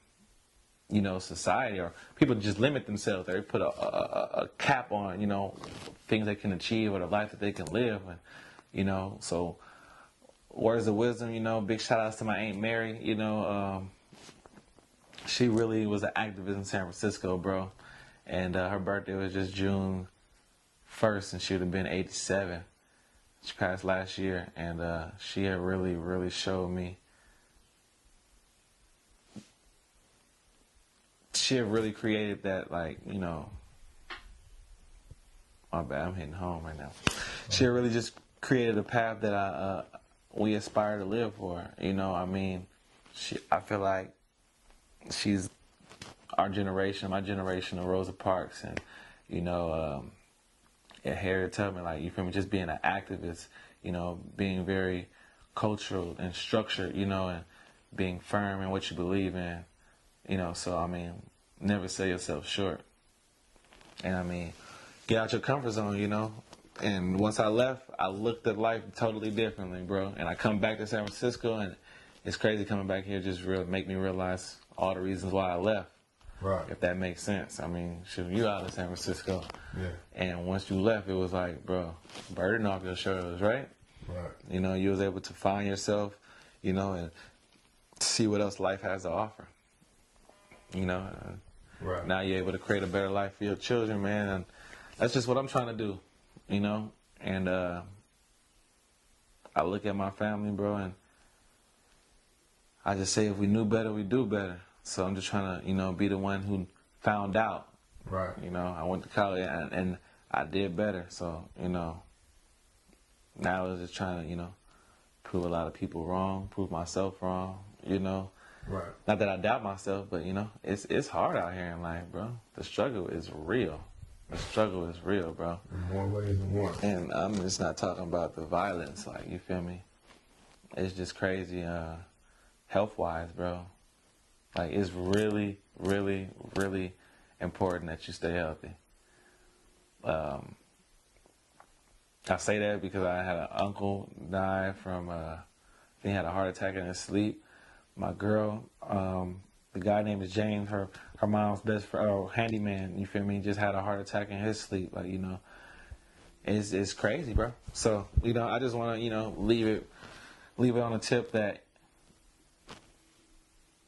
you know, society, or people just limit themselves. They put a cap on, you know, things they can achieve or the life that they can live. And, you know, so words of wisdom, you know, big shout outs to my Aunt Mary, you know, she really was an activist in San Francisco, bro. And her birthday was just June 1st, and she would have been 87. She passed last year, and she had really showed me. She had really created that, like, you know. My bad, I'm hitting home right now. She had really just created a path that we aspire to live for. You know, I mean, I feel like she's our generation, my generation of Rosa Parks, and you know, Harriet Tubman. Like, you feel me? Just being an activist, you know, being very cultural and structured, you know, and being firm in what you believe in, you know. So I mean, never sell yourself short. And I mean, get out your comfort zone, you know. And once I left, I looked at life totally differently, bro. And I come back to San Francisco, and it's crazy coming back here. Just make me realize all the reasons why I left. Right. If that makes sense. I mean, shoot, you out of San Francisco. Yeah. And once you left, it was like, bro, burden off your shoulders, right? Right. You know, you was able to find yourself, you know, and see what else life has to offer. You know. Right. Now you're able to create a better life for your children, man. And that's just what I'm trying to do, you know. And I look at my family, bro, and I just say, if we knew better, we do better. So I'm just trying to, you know, be the one who found out. Right. You know, I went to college and I did better. So, you know, now I was just trying to, you know, prove a lot of people wrong, prove myself wrong, you know. Right. Not that I doubt myself, but, you know, it's hard out here in life, bro. The struggle is real. The struggle is real, bro. In more ways than one. And I'm just not talking about the violence, like, you feel me? It's just crazy, health-wise, bro. Like, it's really important that you stay healthy. I say that because I had an uncle die from, he had a heart attack in his sleep. My girl, the guy named is James, her mom's best friend, handyman, you feel me, just had a heart attack in his sleep. Like, you know, it's crazy, bro. So, you know, I just want to, you know, leave it on a tip that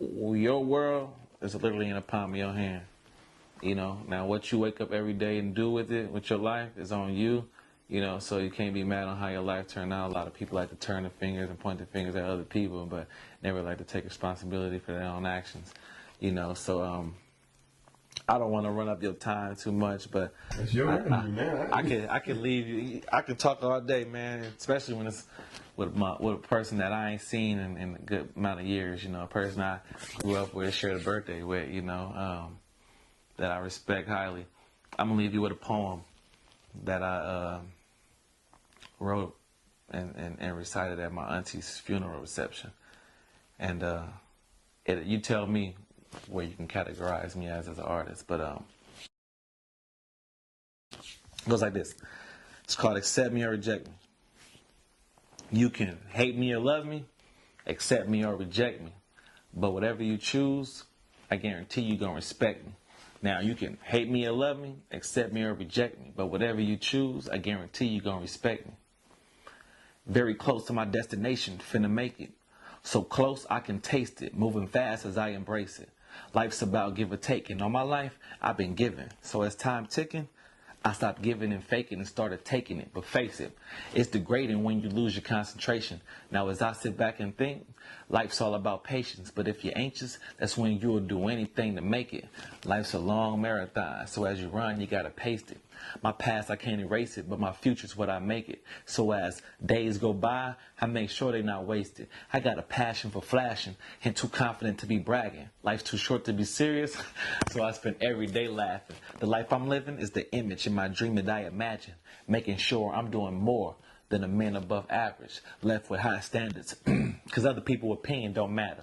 your world is literally in the palm of your hand. You know, now what you wake up every day and do with it, with your life, is on you. You know, so you can't be mad on how your life turned out. A lot of people like to turn the fingers and point the fingers at other people, but never like to take responsibility for their own actions. You know, so I don't want to run up your time too much, but it's your interview, man. I can leave you. I can talk all day, man. Especially when it's with a person that I ain't seen in a good amount of years. You know, a person I grew up with, shared a birthday with. You know, that I respect highly. I'm gonna leave you with a poem that I wrote and recited at my auntie's funeral reception. And you tell me where you can categorize me as an artist, but it goes like this. It's called Accept Me or Reject Me. You can hate me or love me, accept me or reject me, but whatever you choose, I guarantee you're gonna respect me. Now, you can hate me or love me, accept me or reject me, but whatever you choose, I guarantee you're gonna respect me. Very close to my destination, finna make it. So close I can taste it, moving fast as I embrace it. Life's about give or take, and all my life I've been giving. So as time ticking, I stopped giving and faking and started taking it. But face it, it's degrading when you lose your concentration. Now as I sit back and think, life's all about patience. But if you're anxious, that's when you'll do anything to make it. Life's a long marathon, so as you run, you gotta pace it. My past, I can't erase it, but my future's what I make it. So as days go by, I make sure they're not wasted. I got a passion for flashing and too confident to be bragging. Life's too short to be serious, so I spend every day laughing. The life I'm living is the image in my dream that I imagine, making sure I'm doing more than a man above average, left with high standards, because other people's opinion don't matter.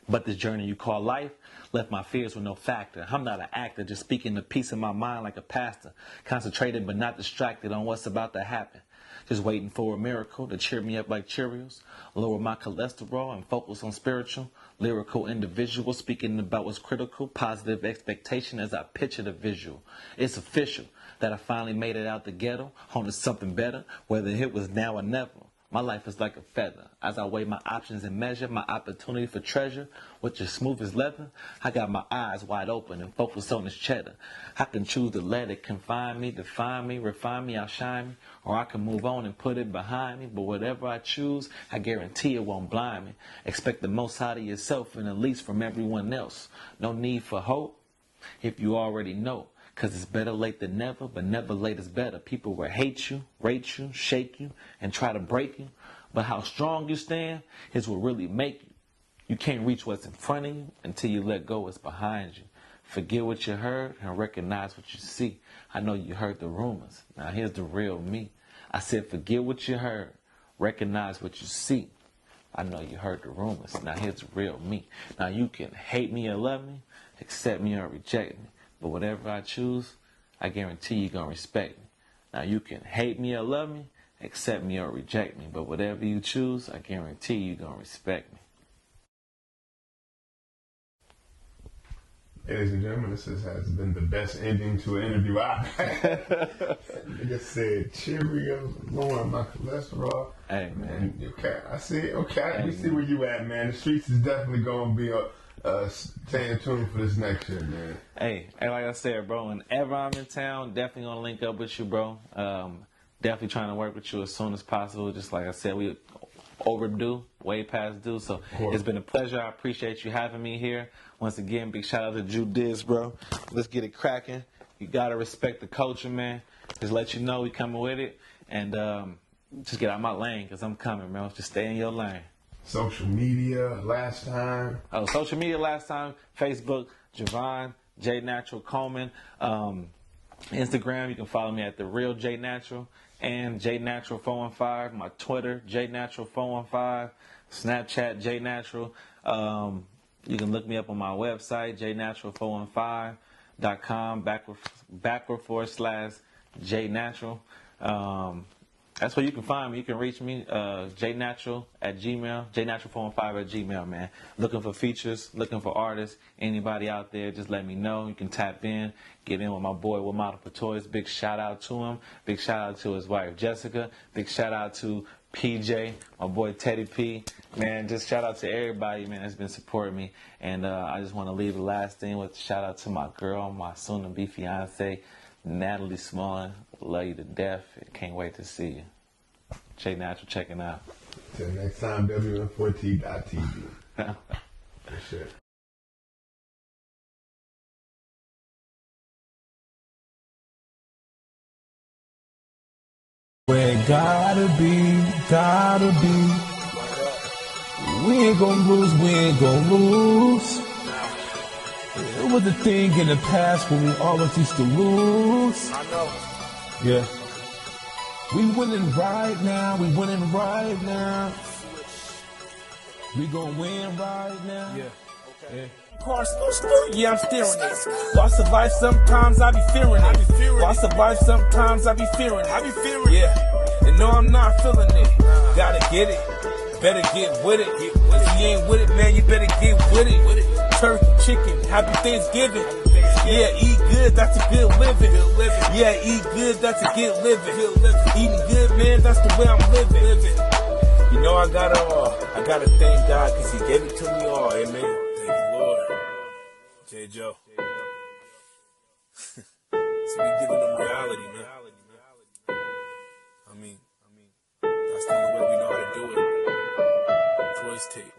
But this journey you call life left my fears with no factor. I'm not an actor, just speaking the piece of my mind like a pastor. Concentrated but not distracted on what's about to happen. Just waiting for a miracle to cheer me up like Cheerios. Lower my cholesterol and focus on spiritual. Lyrical individual speaking about what's critical. Positive expectation as I picture the visual. It's official that I finally made it out the ghetto. On to something better, whether it was now or never. My life is like a feather. As I weigh my options and measure my opportunity for treasure, which is smooth as leather, I got my eyes wide open and focus on this cheddar. I can choose to let it confine me, define me, refine me, outshine me, or I can move on and put it behind me. But whatever I choose, I guarantee it won't blind me. Expect the most out of yourself and the least from everyone else. No need for hope if you already know. Cause it's better late than never, but never late is better. People will hate you, rate you, shake you, and try to break you. But how strong you stand is what really make you. You can't reach what's in front of you until you let go what's behind you. Forget what you heard and recognize what you see. I know you heard the rumors. Now here's the real me. I said forget what you heard, recognize what you see. I know you heard the rumors. Now here's the real me. Now you can hate me or love me, accept me or reject me. But whatever I choose, I guarantee you're going to respect me. Now, you can hate me or love me, accept me or reject me. But whatever you choose, I guarantee you're going to respect me. Ladies and gentlemen, this has been the best ending to an interview I've had. Nigga said Cheerios, lowering my cholesterol. Hey, man. Okay, I see. Okay, we see where you at, man. The streets is definitely going to be staying tuned for this next year, man. Hey, like I said, bro, whenever I'm in town, definitely gonna link up with you, bro. Definitely trying to work with you as soon as possible. Just like I said, we overdue, way past due. So it's been a pleasure. I appreciate you having me here. Once again, big shout out to Judiz, bro. Let's get it cracking. You gotta respect the culture, man. Just let you know we coming with it, and just get out of my lane, cause I'm coming, man. Just stay in your lane. Social media last time. Oh, social media last time. Facebook, Javon, J Natural Coleman. Instagram, you can follow me at The Real J Natural and J Natural 415. My Twitter, J Natural 415. Snapchat, J Natural. You can look me up on my website, jnatural415.com, /J Natural. That's where you can find me. You can reach me, jnatural@gmail, jnatural415@gmail, man. Looking for features, looking for artists, anybody out there, just let me know. You can tap in, get in with my boy, Will Model for Toys. Big shout out to him. Big shout out to his wife, Jessica. Big shout out to PJ, my boy Teddy P. Man, just shout out to everybody, man, that's been supporting me. And I just want to leave the last thing with a shout out to my girl, my soon-to-be fiance, Natalie Smallin. Love you to death. Can't wait to see you. J Natural checking out. Till next time, WN4T.TV. For sure. Where it gotta be. We ain't gonna lose. It was a thing in the past when we always used to lose. I know. Yeah. We winning right now. We gonna win right now. Yeah. Okay. Car yeah, I'm steering it. Lost of life, sometimes I be fearing it. Lost of life, sometimes I be fearing it. Yeah. And no, I'm not feeling it. Gotta get it. Better get with it. If you ain't with it, man, you better get with it. Turkey, chicken, happy Thanksgiving. Yeah, eat good, that's a good living. Yeah, eat good, that's a good living. Eating good, man, that's the way I'm living. You know, I gotta thank God, cause he gave it to me all, amen. Thank you, Lord. J. Joe. See, we giving them reality, man. I mean, that's the only way we know how to do it. Toyz tape.